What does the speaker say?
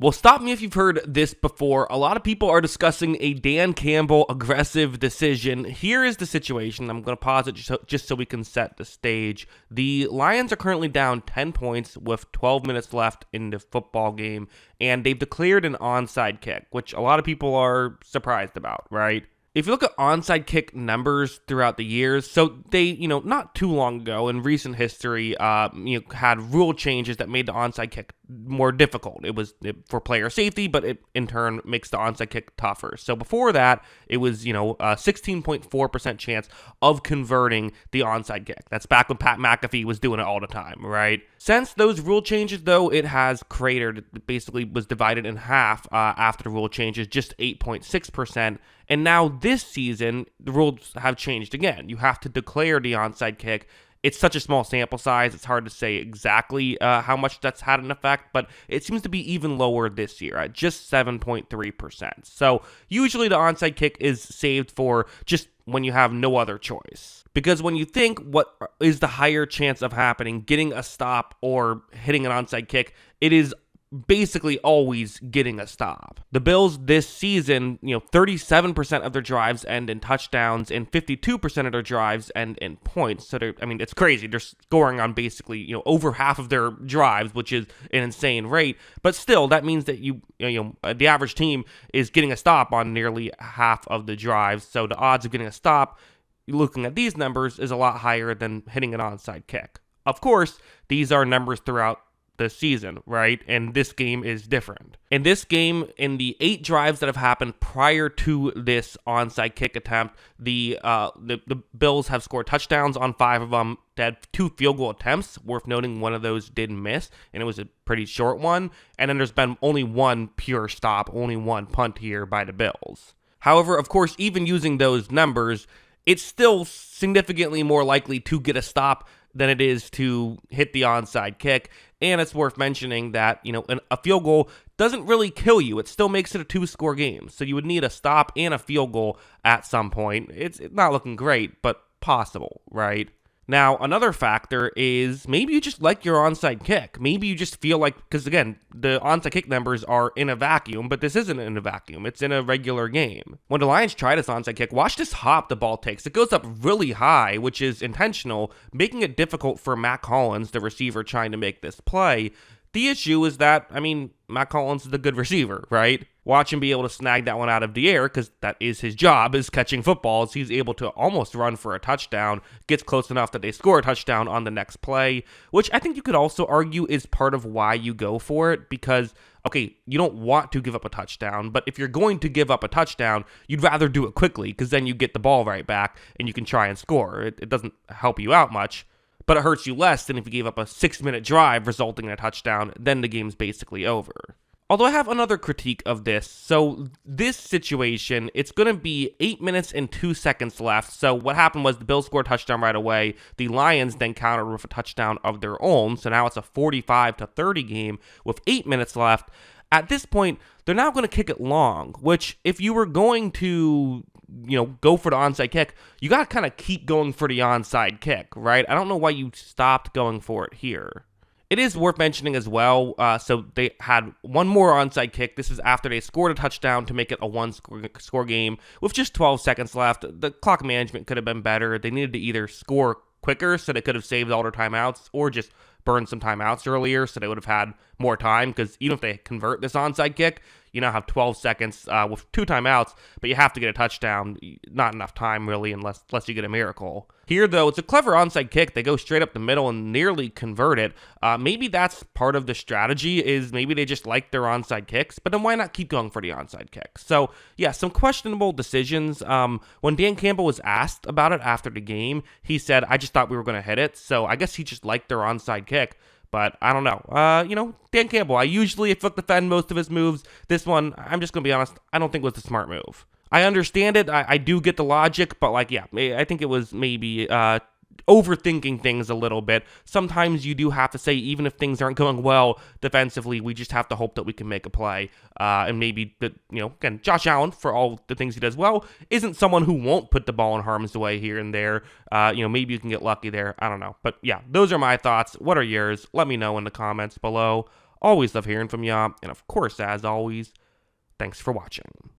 Well, stop me if you've heard this before. A lot of people are discussing a Dan Campbell aggressive decision. Here is the situation. I'm going to pause it just so we can set the stage. The Lions are currently down 10 points with 12 minutes left in the football game, and they've declared an onside kick, which a lot of people are surprised about, right? If you look at onside kick numbers throughout the years, so they, not too long ago in recent history, had rule changes that made the onside kick more difficult. It was for player safety, but it in turn makes the onside kick tougher. So before that, it was, a 16.4% chance of converting the onside kick. That's back when Pat McAfee was doing it all the time, right? Since those rule changes, though, it has cratered. It basically was divided in half after the rule changes, just 8.6%. And now this season, the rules have changed again. You have to declare the onside kick. It's such a small sample size, it's hard to say exactly how much that's had an effect, but it seems to be even lower this year at just 7.3%. So usually the onside kick is saved for just when you have no other choice. Because when you think what is the higher chance of happening, getting a stop or hitting an onside kick, it is basically always getting a stop. The Bills this season, 37% of their drives end in touchdowns and 52% of their drives end in points. So it's crazy. They're scoring on basically, over half of their drives, which is an insane rate. But still, that means that the average team is getting a stop on nearly half of the drives. So the odds of getting a stop, looking at these numbers, is a lot higher than hitting an onside kick. Of course, these are numbers throughout the season, right? And this game is different. In this game, in the 8 drives that have happened prior to this onside kick attempt, the Bills have scored touchdowns on 5 of them. They had 2 field goal attempts. Worth noting, one of those did miss, and it was a pretty short one. And then there's been only one pure stop, only one punt here by the Bills. However, of course, even using those numbers, it's still significantly more likely to get a stop than it is to hit the onside kick. And it's worth mentioning that, a field goal doesn't really kill you. It still makes it a 2-score game. So you would need a stop and a field goal at some point. It's not looking great, but possible, right? Now, another factor is maybe you just like your onside kick. Maybe you just feel like, because again, the onside kick numbers are in a vacuum, but this isn't in a vacuum. It's in a regular game. When the Lions try this onside kick, watch this hop the ball takes. It goes up really high, which is intentional, making it difficult for Matt Collins, the receiver trying to make this play. The issue is that, Matt Collins is a good receiver, right? Watch him be able to snag that one out of the air, because that is his job, is catching footballs. He's able to almost run for a touchdown, gets close enough that they score a touchdown on the next play, which I think you could also argue is part of why you go for it, because, okay, you don't want to give up a touchdown, but if you're going to give up a touchdown, you'd rather do it quickly, because then you get the ball right back, and you can try and score. It doesn't help you out much, but it hurts you less than if you gave up a 6-minute drive resulting in a touchdown, then the game's basically over. Although I have another critique of this. So this situation, it's going to be 8 minutes and 2 seconds left. So what happened was the Bills scored a touchdown right away. The Lions then countered with a touchdown of their own. So now it's a 45-30 game with 8 minutes left. At this point, they're now going to kick it long, which if you were going to go for the onside kick, you got to kind of keep going for the onside kick, right? I don't know why you stopped going for it here. It is worth mentioning as well, so they had one more onside kick. This is after they scored a touchdown to make it a one-score game with just 12 seconds left. The clock management could have been better. They needed to either score quicker so they could have saved all their timeouts, or just burn some timeouts earlier so they would have had more time, because even if they convert this onside kick, you now have 12 seconds with 2 timeouts, but you have to get a touchdown. Not enough time, really, unless you get a miracle. Here, though, it's a clever onside kick. They go straight up the middle and nearly convert it. Maybe that's part of the strategy, is maybe they just like their onside kicks, but then why not keep going for the onside kick? So, yeah, some questionable decisions. When Dan Campbell was asked about it after the game, he said, I just thought we were going to hit it, so I guess he just liked their onside kick. But I don't know. Dan Campbell, I usually defend most of his moves. This one, I'm just going to be honest, I don't think was the smart move. I understand it. I do get the logic, but I think it was maybe overthinking things a little bit. Sometimes you do have to say, even if things aren't going well defensively, we just have to hope that we can make a play. And maybe that, again, Josh Allen, for all the things he does well, isn't someone who won't put the ball in harm's way here and there. Maybe you can get lucky there. I don't know. But yeah, those are my thoughts. What are yours? Let me know in the comments below. Always love hearing from y'all. And of course, as always, thanks for watching.